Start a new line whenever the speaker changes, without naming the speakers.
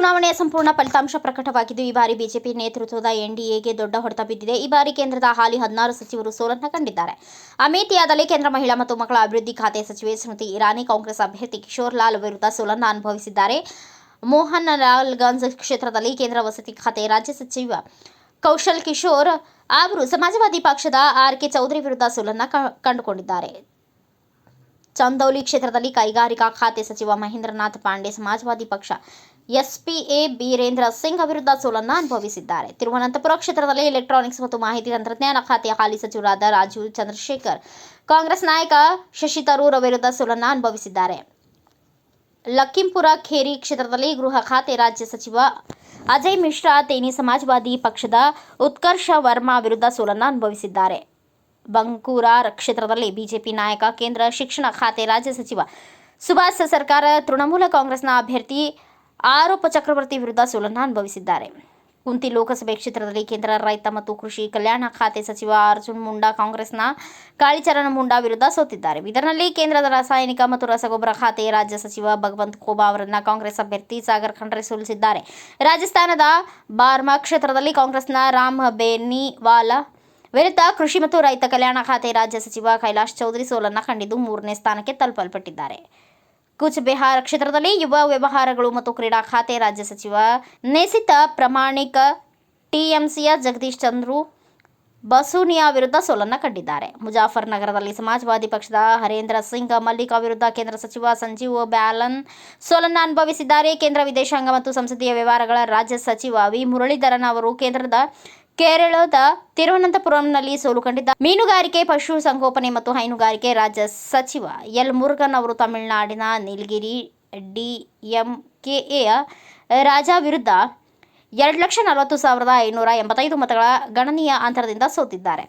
ಚುನಾವಣೆಯ ಸಂಪೂರ್ಣ ಫಲಿತಾಂಶ ಪ್ರಕಟವಾಗಿದ್ದು ಈ ಬಾರಿ ಬಿಜೆಪಿ ನೇತೃತ್ವದ ಎನ್ಡಿಎಗೆ ದೊಡ್ಡ ಹೊಡೆತ ಬಿದ್ದಿದೆ. ಈ ಬಾರಿ ಕೇಂದ್ರದ ಹಾಲಿ 16 ಸಚಿವರು ಸೋಲನ್ನು ಕಂಡಿದ್ದಾರೆ. ಅಮೇಥಿಯಾದಲ್ಲಿ ಕೇಂದ್ರ ಮಹಿಳಾ ಮತ್ತು ಮಕ್ಕಳ ಅಭಿವೃದ್ಧಿ ಖಾತೆ ಸಚಿವೆ ಸ್ಮೃತಿ ಇರಾನಿ ಕಾಂಗ್ರೆಸ್ ಅಭ್ಯರ್ಥಿ ಕಿಶೋರ್ ಲಾಲ್ ವಿರುದ್ಧ ಸೋಲನ್ನು ಅನುಭವಿಸಿದ್ದಾರೆ. ಮೋಹನ್ ಲಾಲ್ಗಂಜ್ ಕ್ಷೇತ್ರದಲ್ಲಿ ಕೇಂದ್ರ ವಸತಿ ಖಾತೆ ರಾಜ್ಯ ಸಚಿವ ಕೌಶಲ್ ಕಿಶೋರ್ ಅವರು ಸಮಾಜವಾದಿ ಪಕ್ಷದ ಆರ್.ಕೆ. ಚೌಧರಿ ವಿರುದ್ಧ ಸೋಲನ್ನು ಕಂಡುಕೊಂಡಿದ್ದಾರೆ. ಚಂದೌಲಿ ಕ್ಷೇತ್ರದಲ್ಲಿ ಕೈಗಾರಿಕಾ ಖಾತೆ ಸಚಿವ ಮಹೇಂದ್ರನಾಥ್ ಪಾಂಡೆ ಸಮಾಜವಾದಿ ಪಕ್ಷ ಎಸ್ಪಿಎ ಬೀರೇಂದ್ರ ಸಿಂಗ್ ವಿರುದ್ಧ ಸೋಲನ್ನು ಅನುಭವಿಸಿದ್ದಾರೆ. ತಿರುವನಂತಪುರ ಕ್ಷೇತ್ರದಲ್ಲಿ ಎಲೆಕ್ಟ್ರಾನಿಕ್ಸ್ ಮತ್ತು ಮಾಹಿತಿ ತಂತ್ರಜ್ಞಾನ ಖಾತೆಯ ಹಾಲಿ ಸಚಿವರಾದ ರಾಜೀವ್ ಚಂದ್ರಶೇಖರ್ ಕಾಂಗ್ರೆಸ್ ನಾಯಕ ಶಶಿ ತರೂರ್ ವಿರುದ್ಧ ಸೋಲನ್ನು ಅನುಭವಿಸಿದ್ದಾರೆ. ಲಖೀಂಪುರ ಖೇರಿ ಕ್ಷೇತ್ರದಲ್ಲಿ ಗೃಹ ಖಾತೆ ರಾಜ್ಯ ಸಚಿವ ಅಜಯ್ ಮಿಶ್ರಾ ತೇನಿ ಸಮಾಜವಾದಿ ಪಕ್ಷದ ಉತ್ಕರ್ಷ ವರ್ಮಾ ವಿರುದ್ಧ ಸೋಲನ್ನು ಅನುಭವಿಸಿದ್ದಾರೆ. ಬಂಕೂರಾ ಕ್ಷೇತ್ರದಲ್ಲಿ ಬಿಜೆಪಿ ನಾಯಕ ಕೇಂದ್ರ ಶಿಕ್ಷಣ ಖಾತೆ ರಾಜ್ಯ ಸಚಿವ ಸುಭಾಷ್ ಸರ್ಕಾರ ತೃಣಮೂಲ ಕಾಂಗ್ರೆಸ್ನ ಅಭ್ಯರ್ಥಿ ಆರೋಪ ಚಕ್ರವರ್ತಿ ವಿರುದ್ಧ ಸೋಲನ್ನು ಅನುಭವಿಸಿದ್ದಾರೆ. ಕುಂತಿ ಲೋಕಸಭೆ ಕ್ಷೇತ್ರದಲ್ಲಿ ಕೇಂದ್ರ ರೈತ ಮತ್ತು ಕೃಷಿ ಕಲ್ಯಾಣ ಖಾತೆ ಸಚಿವ ಅರ್ಜುನ್ ಮುಂಡಾ ಕಾಂಗ್ರೆಸ್ನ ಕಾಳಿಚರಣ್ ಮುಂಡಾ ವಿರುದ್ಧ ಸೋತಿದ್ದಾರೆ. ಬೀದರ್ನಲ್ಲಿ ಕೇಂದ್ರದ ರಾಸಾಯನಿಕ ಮತ್ತು ರಸಗೊಬ್ಬರ ಖಾತೆ ರಾಜ್ಯ ಸಚಿವ ಭಗವಂತ್ ಖೋಬಾ ಅವರನ್ನ ಕಾಂಗ್ರೆಸ್ ಅಭ್ಯರ್ಥಿ ಸಾಗರ್ ಖಂಡ್ರೆ ಸೋಲಿಸಿದ್ದಾರೆ. ರಾಜಸ್ಥಾನದ ಬಾರ್ಮಾ ಕ್ಷೇತ್ರದಲ್ಲಿ ಕಾಂಗ್ರೆಸ್ನ ರಾಮ್ ಬೇನಿವಾಲಾ ವಿರುದ್ಧ ಕೃಷಿ ಮತ್ತು ರೈತ ಕಲ್ಯಾಣ ಖಾತೆ ರಾಜ್ಯ ಸಚಿವ ಕೈಲಾಶ್ ಚೌಧರಿ ಸೋಲನ್ನು ಕಂಡಿದ್ದು 3ನೇ ಸ್ಥಾನಕ್ಕೆ ತಲುಪಲ್ಪಟ್ಟಿದ್ದಾರೆ. ಕೂಚ್ ಬೆಹಾರ್ ಕ್ಷೇತ್ರದಲ್ಲಿ ಯುವ ವ್ಯವಹಾರಗಳು ಮತ್ತು ಕ್ರೀಡಾ ಖಾತೆ ರಾಜ್ಯ ಸಚಿವ ನೆಸಿತ ಪ್ರಮಾಣಿಕ್ ಟಿಎಂಸಿಯ ಜಗದೀಶ್ ಚಂದ್ರು ಬಸೂನಿಯಾ ವಿರುದ್ಧ ಸೋಲನ್ನು ಕಂಡಿದ್ದಾರೆ. ಮುಜಾಫರ್ ನಗರದಲ್ಲಿ ಸಮಾಜವಾದಿ ಪಕ್ಷದ ಹರೇಂದ್ರ ಸಿಂಗ್ ಮಲ್ಲಿಕ್ ವಿರುದ್ಧ ಕೇಂದ್ರ ಸಚಿವ ಸಂಜೀವ್ ಬ್ಯಾಲನ್ ಸೋಲನ್ನು ಅನುಭವಿಸಿದ್ದಾರೆ. ಕೇಂದ್ರ ವಿದೇಶಾಂಗ ಮತ್ತು ಸಂಸದೀಯ ವ್ಯವಹಾರಗಳ ರಾಜ್ಯ ಸಚಿವ ವಿ ಮುರಳೀಧರನ್ ಅವರು ಕೇರಳದ ತಿರುವನಂತಪುರಂನಲ್ಲಿ ಸೋಲು ಕಂಡಿದ್ದಾರೆ. ಮೀನುಗಾರಿಕೆ, ಪಶು ಸಂಗೋಪನೆ ಮತ್ತು ಹೈನುಗಾರಿಕೆ ರಾಜ್ಯ ಸಚಿವ ಎಲ್ ಮುರುಗನ್ ಅವರು ತಮಿಳುನಾಡಿನ ನೀಲಗಿರಿ ಡಿಎಂಕೆಯ ರಾಜಾ ವಿರುದ್ಧ 2,40,585 ಮತಗಳ ಗಣನೀಯ ಅಂತರದಿಂದ ಸೋತಿದ್ದಾರೆ.